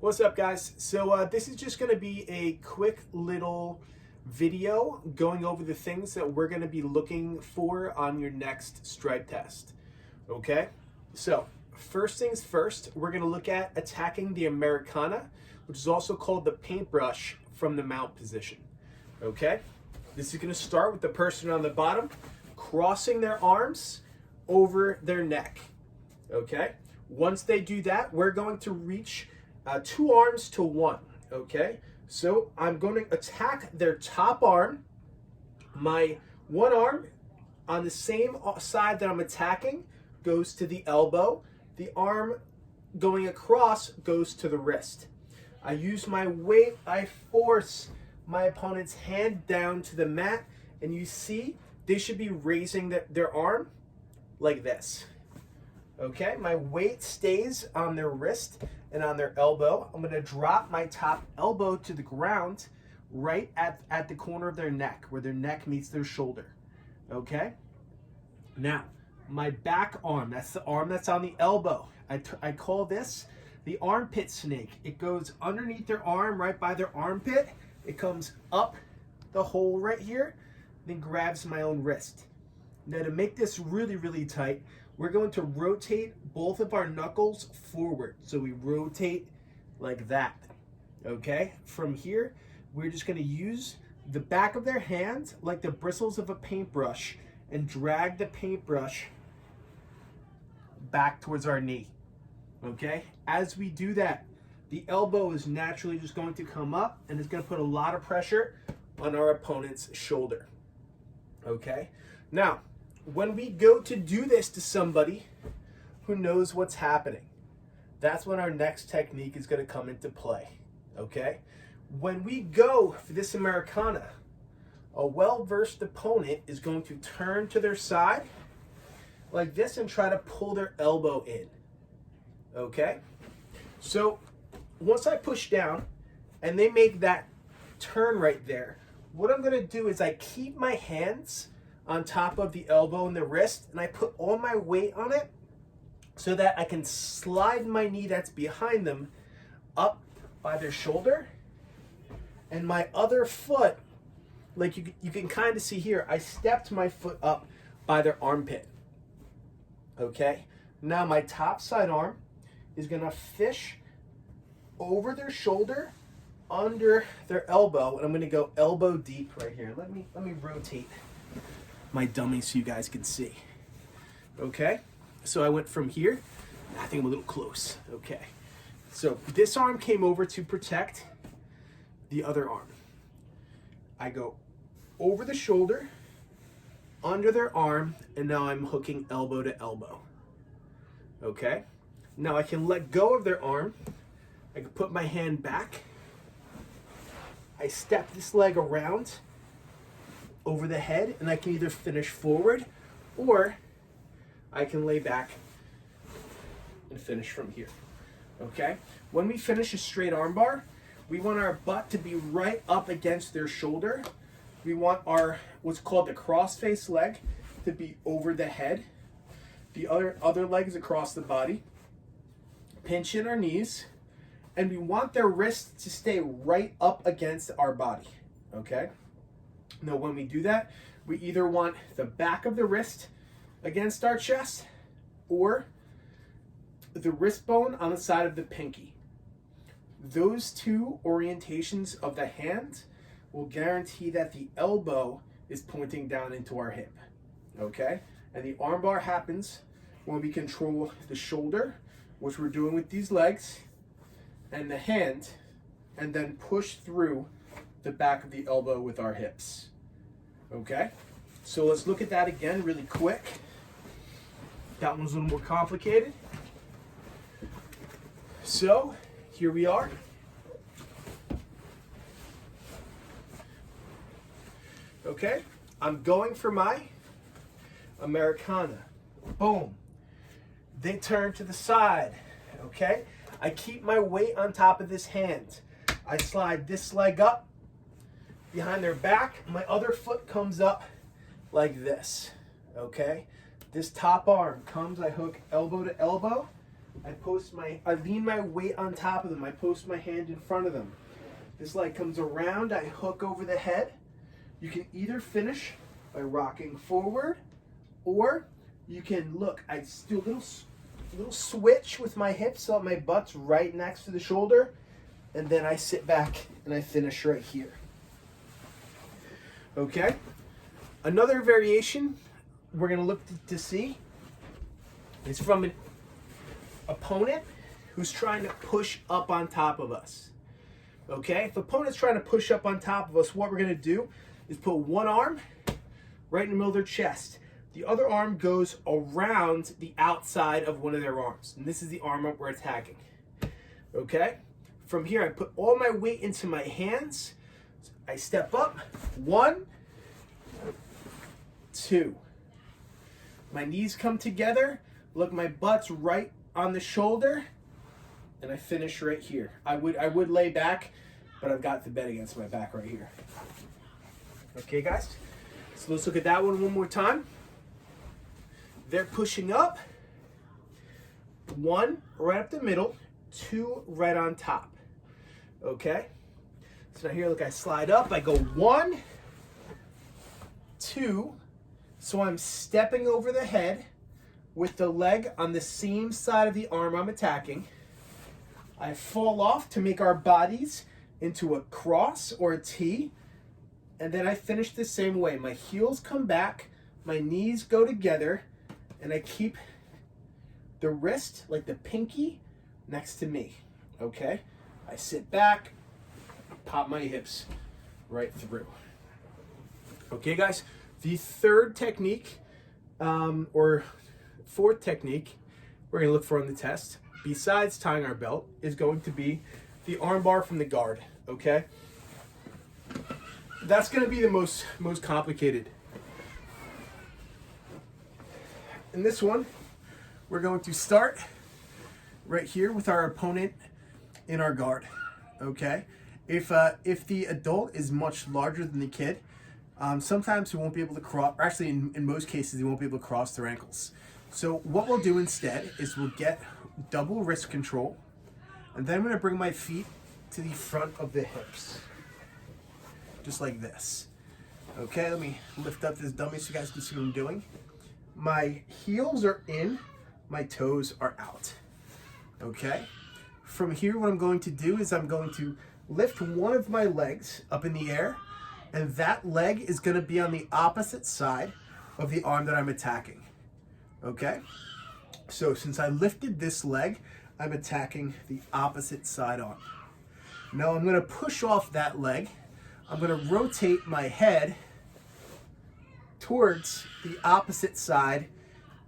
What's up, guys? So this is just going to be a quick little video going over the things that we're going to be looking for on your next stripe test. Okay, so first things first, we're going to look at attacking the Americana, which is also called the paintbrush, from the mount position. Okay, this is going to start with the person on the bottom crossing their arms over their neck. Okay, once they do that, we're going to reach two arms to one. Okay, so I'm going to attack their top arm. My one arm on the same side that I'm attacking goes to the elbow. The arm going across goes to the wrist. I use my weight. I force my opponent's hand down to the mat, and you see they should be raising their arm like this. Okay, my weight stays on their wrist and on their elbow. I'm going to drop my top elbow to the ground right at the corner of their neck, where their neck meets their shoulder. Okay, now my back arm, that's the arm that's on the elbow. I call this the armpit snake. It goes underneath their arm, right by their armpit. It comes up the hole right here, then grabs my own wrist. Now, to make this really, really tight, we're going to rotate both of our knuckles forward. So we rotate like that. Okay? From here, we're just going to use the back of their hand like the bristles of a paintbrush and drag the paintbrush back towards our knee. Okay? As we do that, the elbow is naturally just going to come up, and it's going to put a lot of pressure on our opponent's shoulder. Okay? Now, when we go to do this to somebody who knows what's happening, that's when our next technique is going to come into play. Okay? When we go for this Americana, a well-versed opponent is going to turn to their side like this and try to pull their elbow in. Okay? So once I push down and they make that turn right there, what I'm going to do is I keep my hands on top of the elbow and the wrist, and I put all my weight on it so that I can slide my knee that's behind them up by their shoulder, and my other foot, like you can kind of see here, I stepped my foot up by their armpit. Okay, now my top side arm is going to fish over their shoulder, under their elbow, and I'm going to go elbow deep right here. Let me rotate my dummy so you guys can see. Okay, so I went from here. I think I'm a little close. Okay, so this arm came over to protect the other arm. I go over the shoulder, under their arm, and now I'm hooking elbow to elbow. Okay, now I can let go of their arm. I can put my hand back. I step this leg around over the head, and I can either finish forward or I can lay back and finish from here. Okay? When we finish a straight armbar, we want our butt to be right up against their shoulder. We want our what's called the cross-face leg to be over the head. The other leg is across the body. Pinch in our knees, and we want their wrists to stay right up against our body. Okay? Now, when we do that, we either want the back of the wrist against our chest or the wrist bone on the side of the pinky. Those two orientations of the hand will guarantee that the elbow is pointing down into our hip. Okay? And the armbar happens when we control the shoulder, which we're doing with these legs, and the hand, and then push through the back of the elbow with our hips. Okay, so let's look at that again really quick. That one's a little more complicated. So here we are. Okay, I'm going for my Americana. Boom. They turn to the side. Okay, I keep my weight on top of this hand. I slide this leg up behind their back. My other foot comes up like this. Okay, this top arm comes, I hook elbow to elbow, I lean my weight on top of them. I post my hand in front of them. This leg comes around, I hook over the head. You can either finish by rocking forward, or you can, look, I just do a little switch with my hips so my butt's right next to the shoulder, and then I sit back and I finish right here. Okay? Another variation we're gonna look to see is from an opponent who's trying to push up on top of us. Okay, if opponent's trying to push up on top of us, what we're gonna do is put one arm right in the middle of their chest. The other arm goes around the outside of one of their arms. And this is the arm up we're attacking. Okay, from here I put all my weight into my hands. I step up, 1, 2. My knees come together. Look, my butt's right on the shoulder, and I finish right here. I would lay back, but I've got the bed against my back right here. Okay, guys? So let's look at that one more time. They're pushing up. 1 right up the middle, 2 right on top. Okay? So now here, look, I slide up. I go 1, 2. So I'm stepping over the head with the leg on the same side of the arm I'm attacking. I fall off to make our bodies into a cross or a T, and then I finish the same way. My heels come back, my knees go together, and I keep the wrist, like the pinky, next to me, okay? I sit back, pop my hips right through. Okay, guys? The third technique, or fourth technique we're gonna look for on the test, besides tying our belt, is going to be the armbar from the guard, okay? That's gonna be the most complicated. In this one, we're going to start right here with our opponent in our guard, okay? If the adult is much larger than the kid, sometimes we won't be able to cross, or actually in most cases, they won't be able to cross their ankles. So what we'll do instead is we'll get double wrist control, and then I'm gonna bring my feet to the front of the hips, just like this. Okay, let me lift up this dummy so you guys can see what I'm doing. My heels are in, my toes are out. Okay, from here what I'm going to do is I'm going to lift one of my legs up in the air, and that leg is going to be on the opposite side of the arm that I'm attacking. Okay, so since I lifted this leg, I'm attacking the opposite side arm. Now I'm going to push off that leg. I'm going to rotate my head towards the opposite side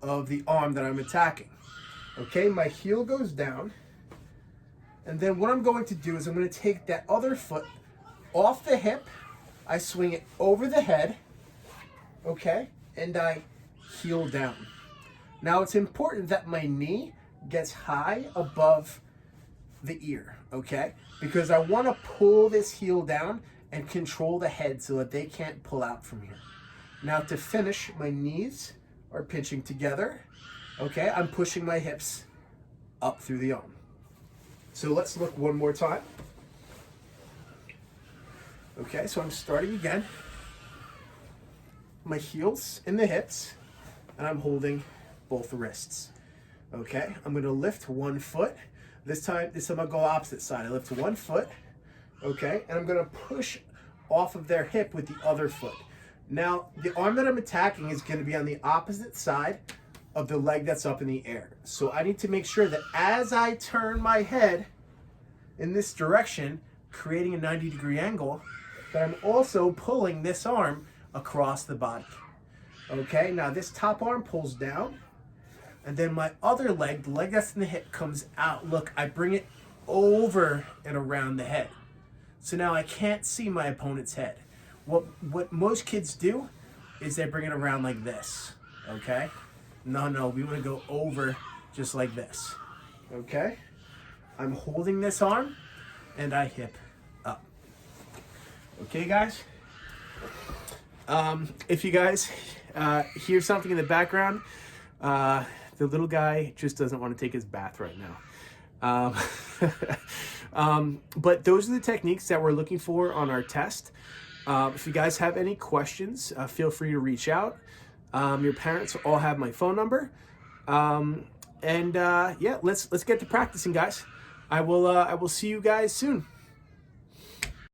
of the arm that I'm attacking. Okay, my heel goes down, and then what I'm going to do is I'm going to take that other foot off the hip, I swing it over the head, okay, and I heel down. Now it's important that my knee gets high above the ear, okay, because I want to pull this heel down and control the head so that they can't pull out from here. Now to finish, my knees are pinching together, okay, I'm pushing my hips up through the arm. So let's look one more time. Okay, so I'm starting again. My heels in the hips, and I'm holding both wrists. Okay, I'm gonna lift one foot. This time I'm gonna go opposite side. I lift one foot, okay, and I'm gonna push off of their hip with the other foot. Now, the arm that I'm attacking is gonna be on the opposite side of the leg that's up in the air. So I need to make sure that as I turn my head in this direction, creating a 90-degree angle, that I'm also pulling this arm across the body. Okay, now this top arm pulls down, and then my other leg, the leg that's in the hip, comes out. Look, I bring it over and around the head. So now I can't see my opponent's head. What most kids do is they bring it around like this, okay? No, we want to go over just like this, okay? I'm holding this arm, and I hip up. Okay, guys? If you guys hear something in the background, the the little guy just doesn't want to take his bath right now. But those are the techniques that we're looking for on our test. If you guys have any questions, feel free to reach out. Your parents all have my phone number. Yeah, let's get to practicing, guys. I will see you guys soon.